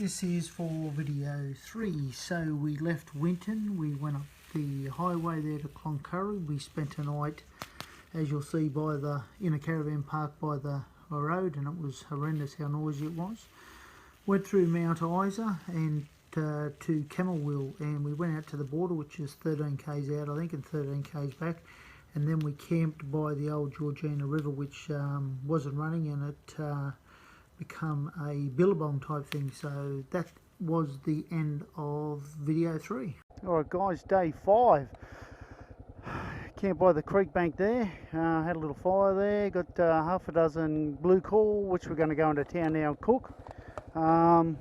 This is for video 3. So we left Winton, we went up the highway there to Cloncurry. We spent a night, as you'll see, in a caravan park by the road, and it was horrendous how noisy it was. Went through Mount Isa and to Camooweal, and we went out to the border, which is 13 k's out I think and 13 k's back, and then we camped by the old Georgina River, which wasn't running, and it become a billabong type thing. So that was the end of video 3. Alright guys, day 5. Camped by the creek bank there, had a little fire there, got half a dozen blue call, which we're going to go into town now and cook. About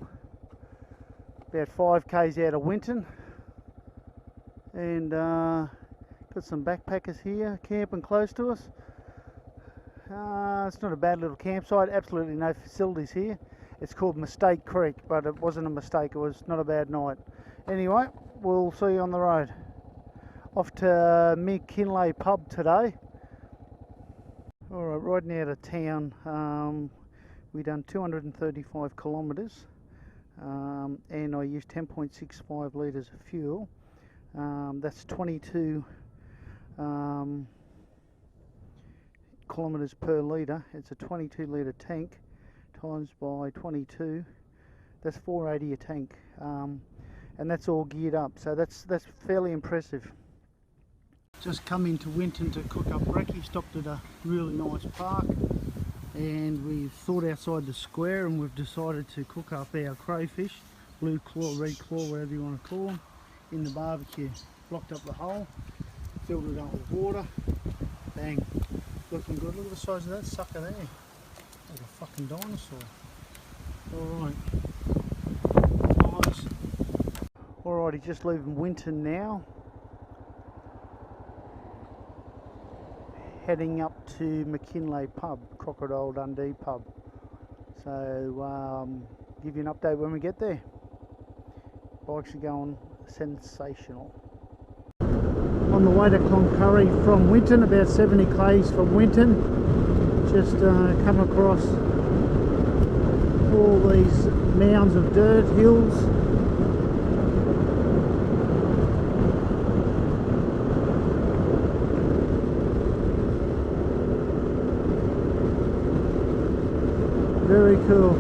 5 k's out of Winton, and got some backpackers here camping close to us. It's not a bad little campsite, absolutely no facilities here. It's called Mistake Creek, but it wasn't a mistake, it was not a bad night. Anyway, we'll see you on the road. Off to McKinlay pub today. Alright, riding out of town, we done 235 kilometres, and I used 10.65 litres of fuel. That's 22 kilometres per litre. It's a 22 litre tank times by 22. That's 480 a tank, and that's all geared up. So that's fairly impressive. Just come into Winton to cook up brekkie. Stopped at a really nice park, and we've thought outside the square, and we've decided to cook up our crayfish, blue claw, red claw, whatever you want to call them, in the barbecue. Blocked up the hole, filled it up with water, bang, looking good. Look at the size of that sucker there, like a fucking dinosaur. Alright, nice. Alrighty, just leaving Winton now, heading up to McKinlay pub, Crocodile Dundee pub. So give you an update when we get there. Bikes are going sensational. On the way to Cloncurry from Winton, about 70 k's from Winton. Just come across all these mounds of dirt, hills. Very cool.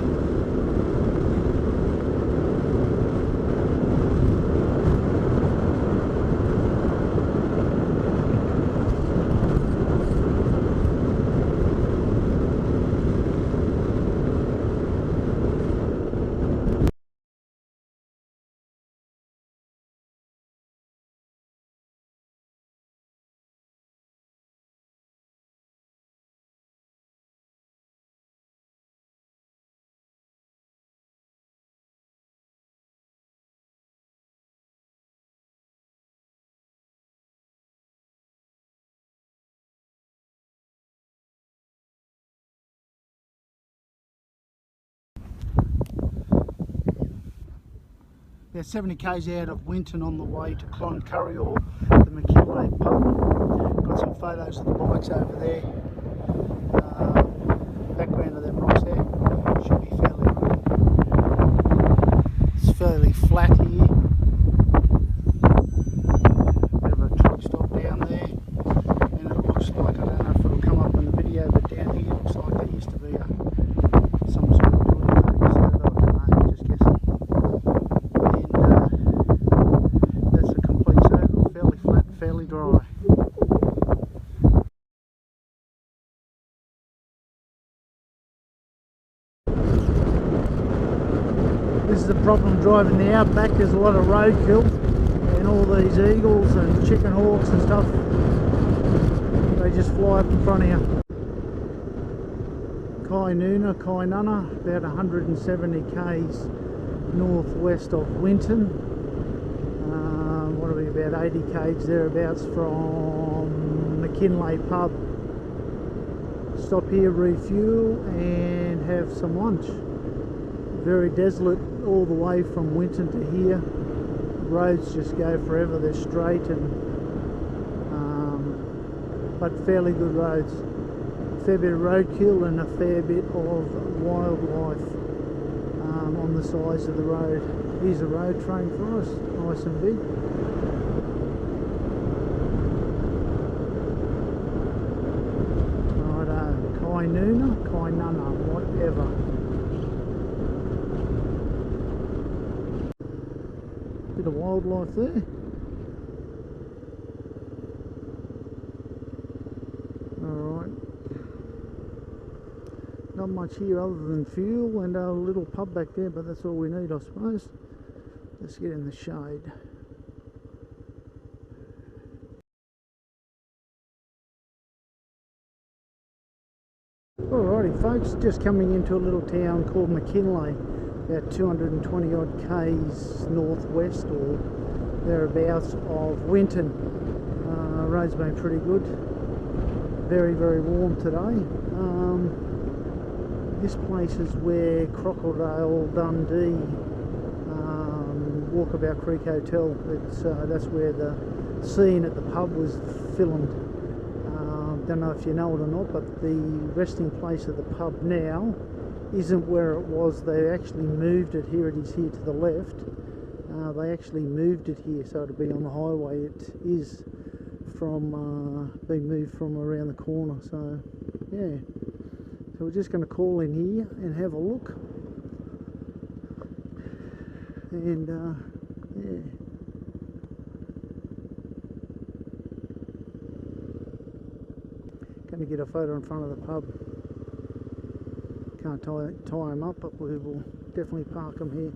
About 70 k's out of Winton on the way to Cloncurry, or the McKinlay pub. Got some photos of the bikes over there. Background of them rocks there. Should be fairly good. It's fairly flat here. Bit of a truck stop down there. And it looks like, I don't know if it'll come up in the video, but down here it looks like there used to be some sort of building that used to, I don't know, just guessing. Fairly dry. This is the problem driving the outback. There's a lot of roadkill and all these eagles and chicken hawks and stuff. They just fly up in front of you. Kynuna, about 170 k's northwest of Winton. What are we, about 80 k's thereabouts from McKinlay pub. Stop here, refuel and have some lunch. Very desolate all the way from Winton to here. Roads just go forever, they're straight, and but fairly good roads. A fair bit of roadkill and a fair bit of wildlife. on the sides of the road. Here's a road train for us, nice and big. Kynuna, whatever. Bit of wildlife there. Alright. Not much here other than fuel and a little pub back there, but that's all we need, I suppose. Let's get in the shade. Alrighty folks, just coming into a little town called McKinlay, about 220 odd k's northwest or thereabouts of Winton. Road's been pretty good, very warm today. This place is where Crocodile Dundee Walkabout Creek Hotel, that's where the scene at the pub was filmed. Don't know if you know it or not, but the resting place of the pub now isn't where it was. They actually moved it. Here it is, here to the left. They actually moved it here, so it'll be on the highway. It is from being moved from around the corner. So yeah, so we're just going to call in here and have a look, and yeah. Going to get a photo in front of the pub. Can't tie them up, but we will definitely park them here.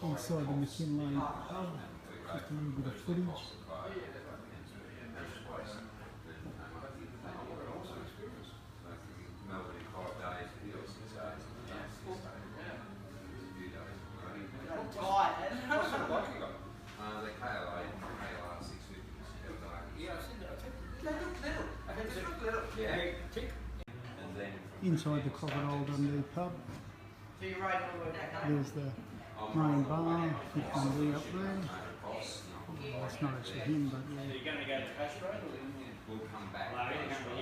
Inside the McKinlay pub, just a little bit of footage. The KLR 650. Inside the Crocodile Dundee pub. There's the main bar, 15D up there. Well, it's not actually him, but yeah. You're going to go to Castro? We'll come back.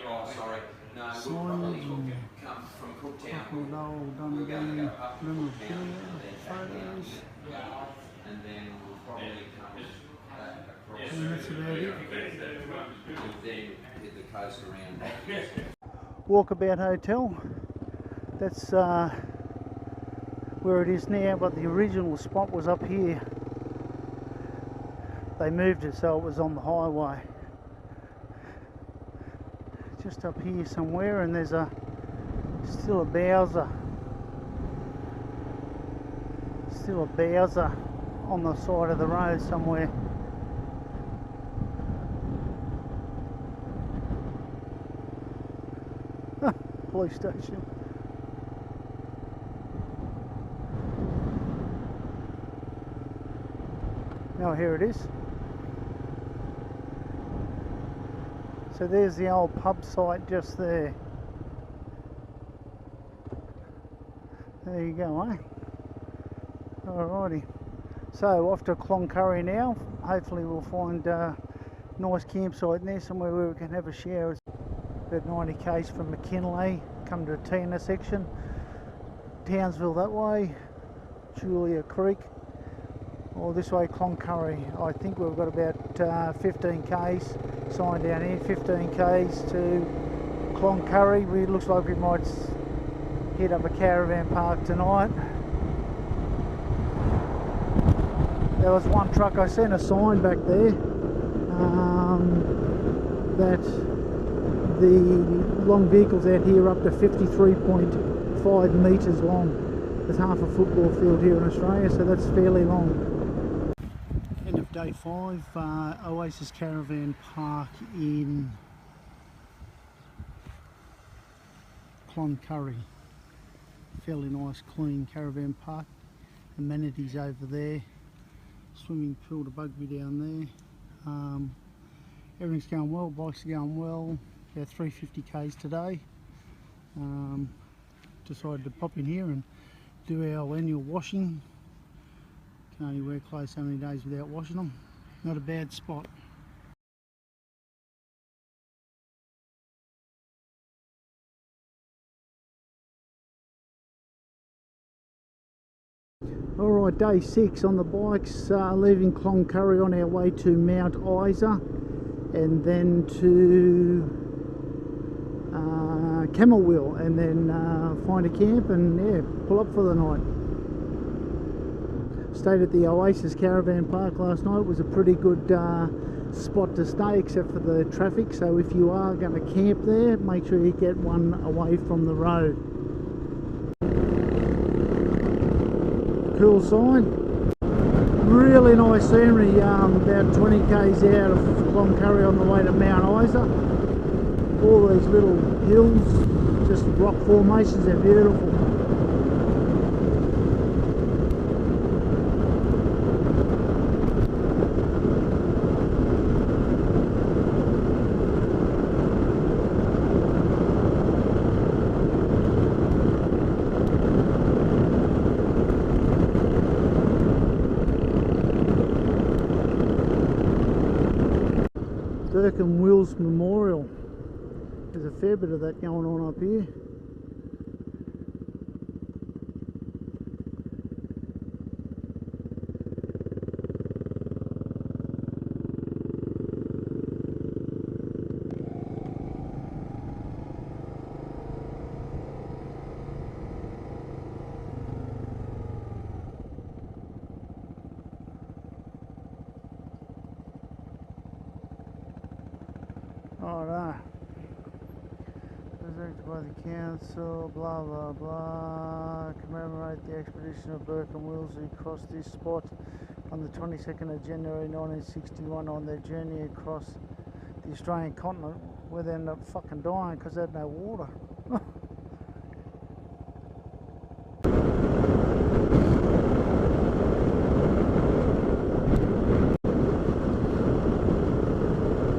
Oh, sorry. No, we'll probably come from Cooktown. Crocodile Dundee, memorabilia, photos. And then we'll probably come back across. And that's about it. We'll then hit the coast around. Walkabout Hotel. That's where it is now, but the original spot was up here. They moved it so it was on the highway. Just up here somewhere, and there's still a Bowser. Still a Bowser on the side of the road somewhere. Police station. Now here it is. So there's the old pub site just there. There you go, eh? Alrighty. So off to Cloncurry now. Hopefully we'll find a nice campsite in there, somewhere where we can have a shower. It's about 90 k's from McKinlay. Come to a T intersection. Townsville that way. Julia Creek. Or this way, Cloncurry. I think we've got about 15 k's sign down here. 15 k's to Cloncurry. It looks like we might hit up a caravan park tonight. There was one truck. I seen a sign back there that the long vehicles out here up to 53.5 metres long. There's half a football field here in Australia, so that's fairly long. End of day 5, Oasis Caravan Park in Cloncurry. Fairly nice clean caravan park. Amenities over there. Swimming pool to Bugby down there. Everything's going well, bikes are going well. About 350 k's today. Decided to pop in here and do our annual washing. Can only wear clothes so many days without washing them. Not a bad spot. Alright, day 6 on the bikes, leaving Cloncurry on our way to Mount Isa and then to Camooweal, and then find a camp and yeah, pull up for the night. Stayed at the Oasis Caravan Park last night. It was a pretty good spot to stay except for the traffic, so if you are going to camp there, make sure you get one away from the road. Cool sign. Really nice scenery, about 20 k's out of Cloncurry on the way to Mount Isa. All these little hills, just rock formations, they're beautiful. Wills Memorial. There's a fair bit of that going on up here. Alright. Presented by the council, blah blah blah. Commemorate the expedition of Burke and Wills who crossed this spot on the 22nd of January 1961 on their journey across the Australian continent, where they ended up fucking dying because they had no water.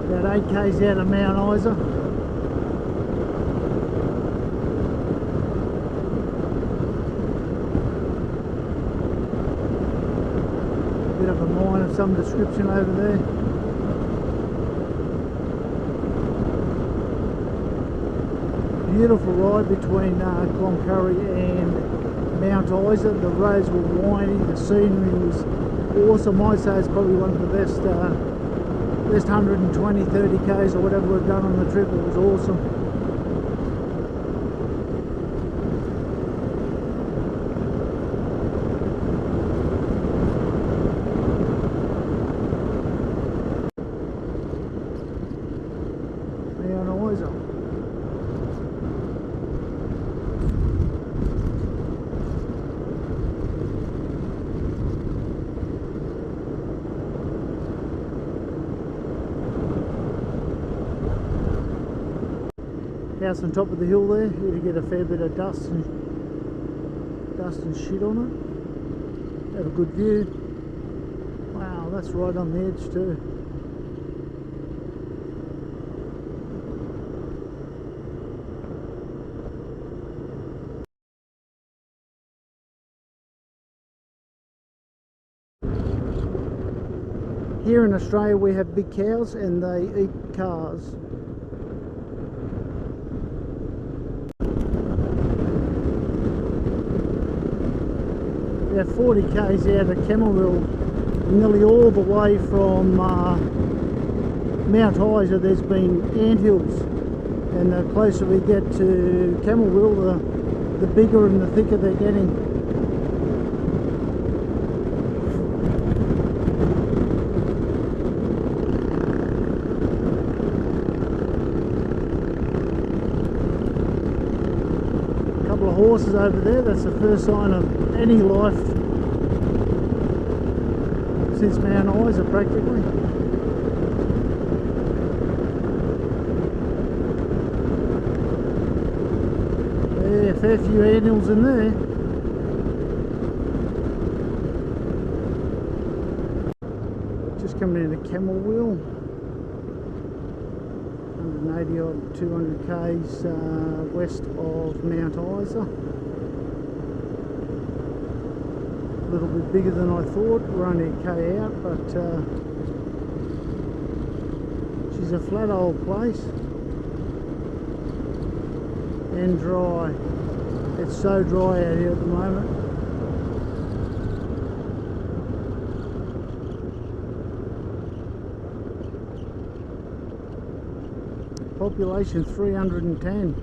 About 8 k's out of Mount Isa. Bit of a mine of some description over there. Beautiful ride between Cloncurry and Mount Isa. The roads were windy, the scenery was awesome. I'd say it's probably one of the best 120, 30 k's or whatever we've done on the trip. It was awesome. Mount Isa. House on top of the hill there, here to get a fair bit of dust and shit on it. Have a good view. Wow, that's right on the edge too. Here in Australia we have big cows and they eat cars. About 40 k's out of Camooweal, nearly all the way from Mount Isa there's been anthills, and the closer we get to Camooweal the bigger and the thicker they're getting. horses over there. That's the first sign of any life since Mount Isa practically. Yeah, a fair few animals in there. Just coming into Camooweal. 180 odd 200 k's west of Mount Isa. A little bit bigger than I thought. We're only a K out, but she's a flat old place and dry. It's so dry out here at the moment. Population 310.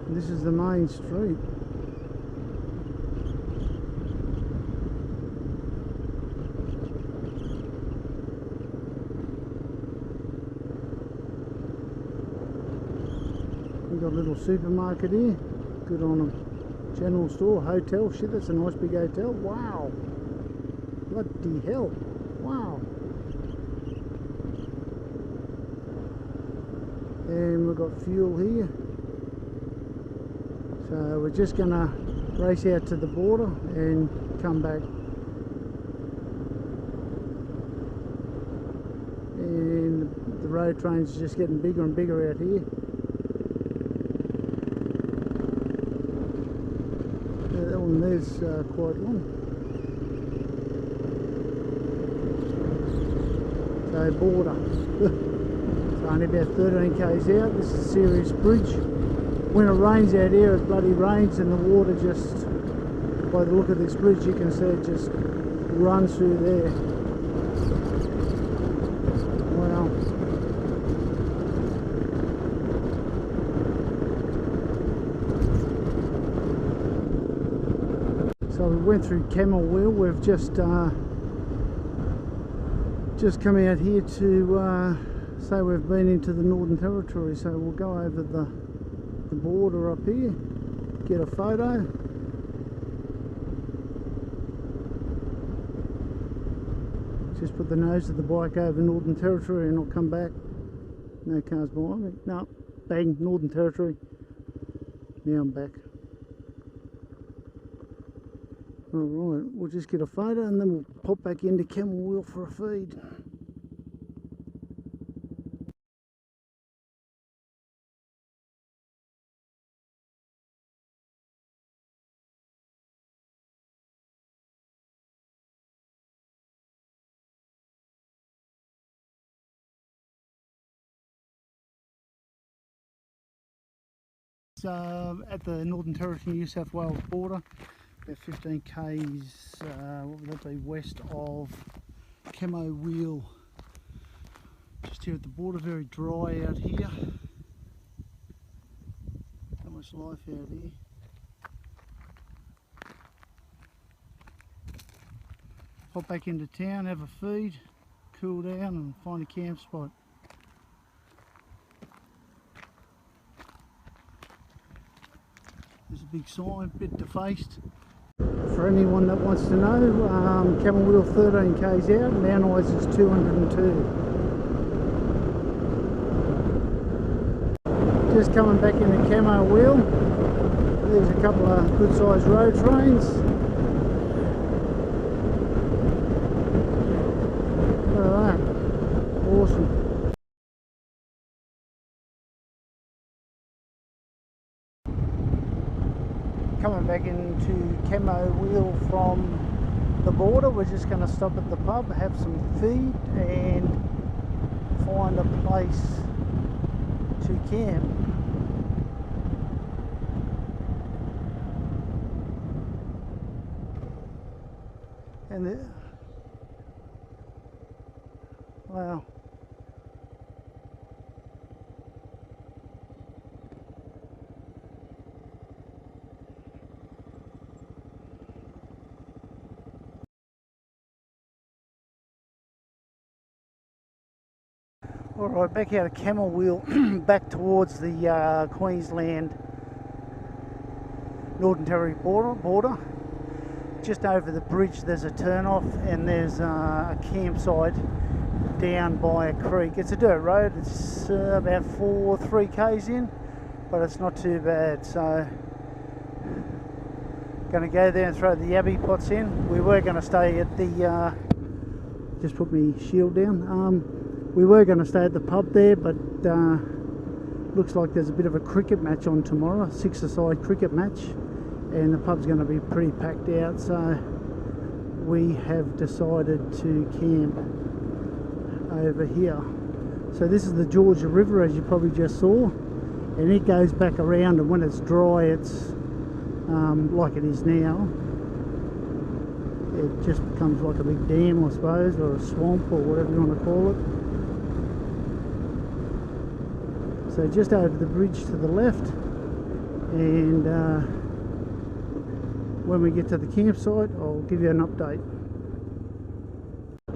This is the main street. We've got a little supermarket here. Good on them. General store, hotel, shit, that's a nice big hotel. Wow, bloody hell, wow. And we've got fuel here, so we're just gonna race out to the border and come back. And the road trains are just getting bigger and bigger out here. That one there's quite long. So border. It's only about 13 k's out. This is a serious bridge. When it rains out here, it bloody rains, and the water just, by the look of this bridge, you can see it just runs through there. Wow. So we went through Camooweal. We've just come out here to say we've been into the Northern Territory. So we'll go over the border up here, get a photo. Just put the nose of the bike over Northern Territory and I'll come back. No cars behind me. No, bang, Northern Territory. Now I'm back. Alright, we'll just get a photo and then we'll pop back into Camooweal for a feed. At the Northern Territory New South Wales border, about 15 k's, what would that be, west of Camooweal. Just here at the border, very dry out here. Not much life out here. Pop back into town, have a feed, cool down and find a camp spot. There's a big sign, bit defaced. For anyone that wants to know, Camooweal 13 k's out, Mount Isa is 202. Just coming back into Camooweal. There's a couple of good sized road trains. Look at that, awesome. Coming back into Camooweal from the border, we're just going to stop at the pub, have some feed and find a place to camp. And wow. Alright, back out of Camooweal, back towards the Queensland Northern Territory border. Just over the bridge there's a turn-off and there's a campsite down by a creek. It's a dirt road, it's about 3 k's in, but it's not too bad. So going to go there and throw the yabby pots in. We were going to stay at the just put my shield down. We were going to stay at the pub there, but looks like there's a bit of a cricket match on tomorrow, 6-a-side cricket match, and the pub's going to be pretty packed out, so we have decided to camp over here. So this is the Georgia River, as you probably just saw, and it goes back around, and when it's dry it's like it is now, it just becomes like a big dam, I suppose, or a swamp, or whatever you want to call it. So just over the bridge to the left, and when we get to the campsite I'll give you an update.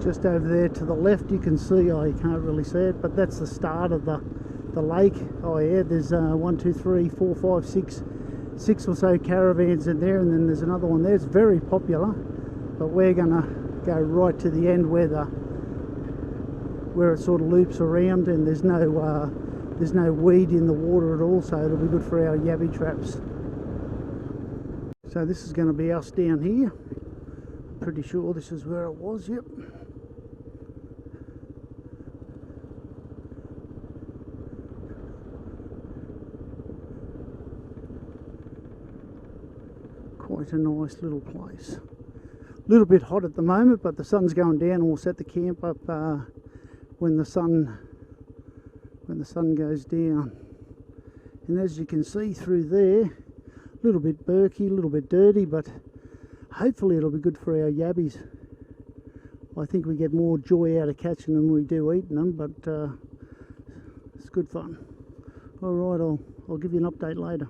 Just over there to the left you can see, oh you can't really see it, but that's the start of the lake. Oh yeah, there's 1, 2, 3, 4, 5, 6 or so caravans in there, and then there's another one there. It's very popular, but we're gonna go right to the end where it sort of loops around, and there's no weed in the water at all, so it'll be good for our yabby traps. So this is going to be us down here. Pretty sure this is where it was, yep. Quite a nice little place. A little bit hot at the moment, but the sun's going down and we'll set the camp up when the sun goes down. And as you can see through there, a little bit murky, a little bit dirty, but hopefully it'll be good for our yabbies. I think we get more joy out of catching them than we do eating them, but it's good fun. Alright, I'll give you an update later.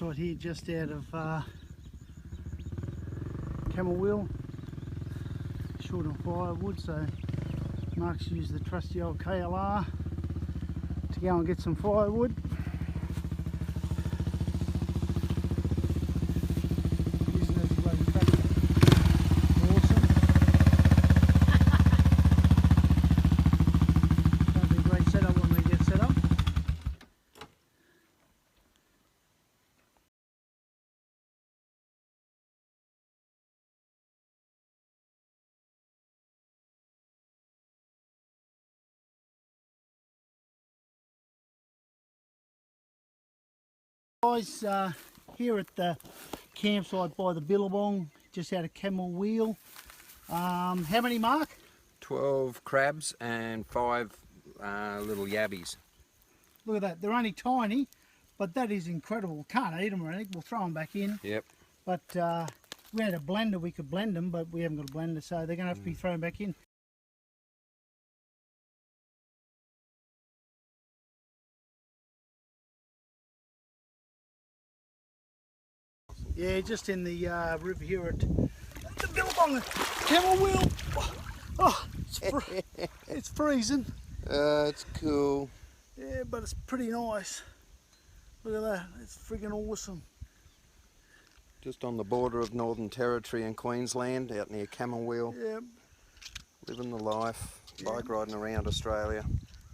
Right here, just out of Camooweal, short on firewood, so Mark's used the trusty old KLR to go and get some firewood. Using it as a bloody tractor. Awesome. That'll be a great setup when we get set up. Guys, here at the campsite by the billabong, just out of Camooweal. How many, Mark? 12 crabs and 5 little yabbies. Look at that, they're only tiny, but that is incredible. Can't eat them or anything, we'll throw them back in. Yep. But we had a blender, we could blend them, but we haven't got a blender, so they're going to have to be thrown back in. Yeah, just in the river here at the billabong, Camooweal. Oh, it's freezing. It's cool. Yeah, but it's pretty nice. Look at that, it's friggin' awesome. Just on the border of Northern Territory and Queensland, out near Camooweal. Yeah. Living the life, bike riding around Australia.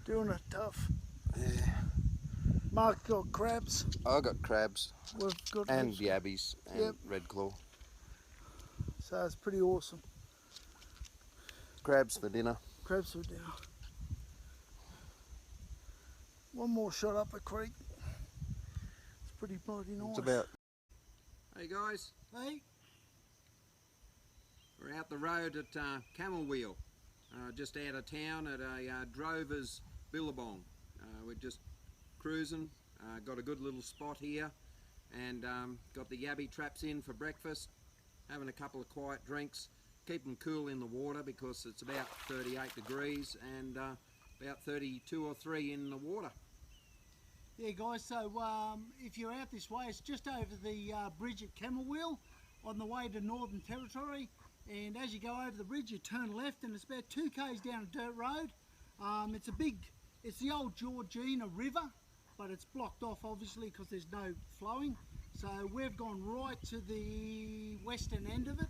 Doing it tough. Yeah. Mark got crabs. I got crabs. We've got and yabbies and yep. red claw. So it's pretty awesome. Crabs for dinner. Crabs for dinner. One more shot up a creek. It's pretty bloody nice. It's about. Hey guys. Hey. We're out the road at Camooweal, just out of town at a Drover's billabong. We're just cruising, got a good little spot here, and got the yabby traps in for breakfast, having a couple of quiet drinks, keep them cool in the water because it's about 38 degrees and about 32 or 3 in the water. Yeah guys, so if you're out this way, it's just over the bridge at Camooweal on the way to Northern Territory, and as you go over the bridge you turn left and it's about 2 k's down a dirt road. It's the old Georgina River, but it's blocked off obviously because there's no flowing. So we've gone right to the western end of it,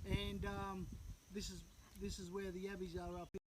and this is where the yabbies are up here.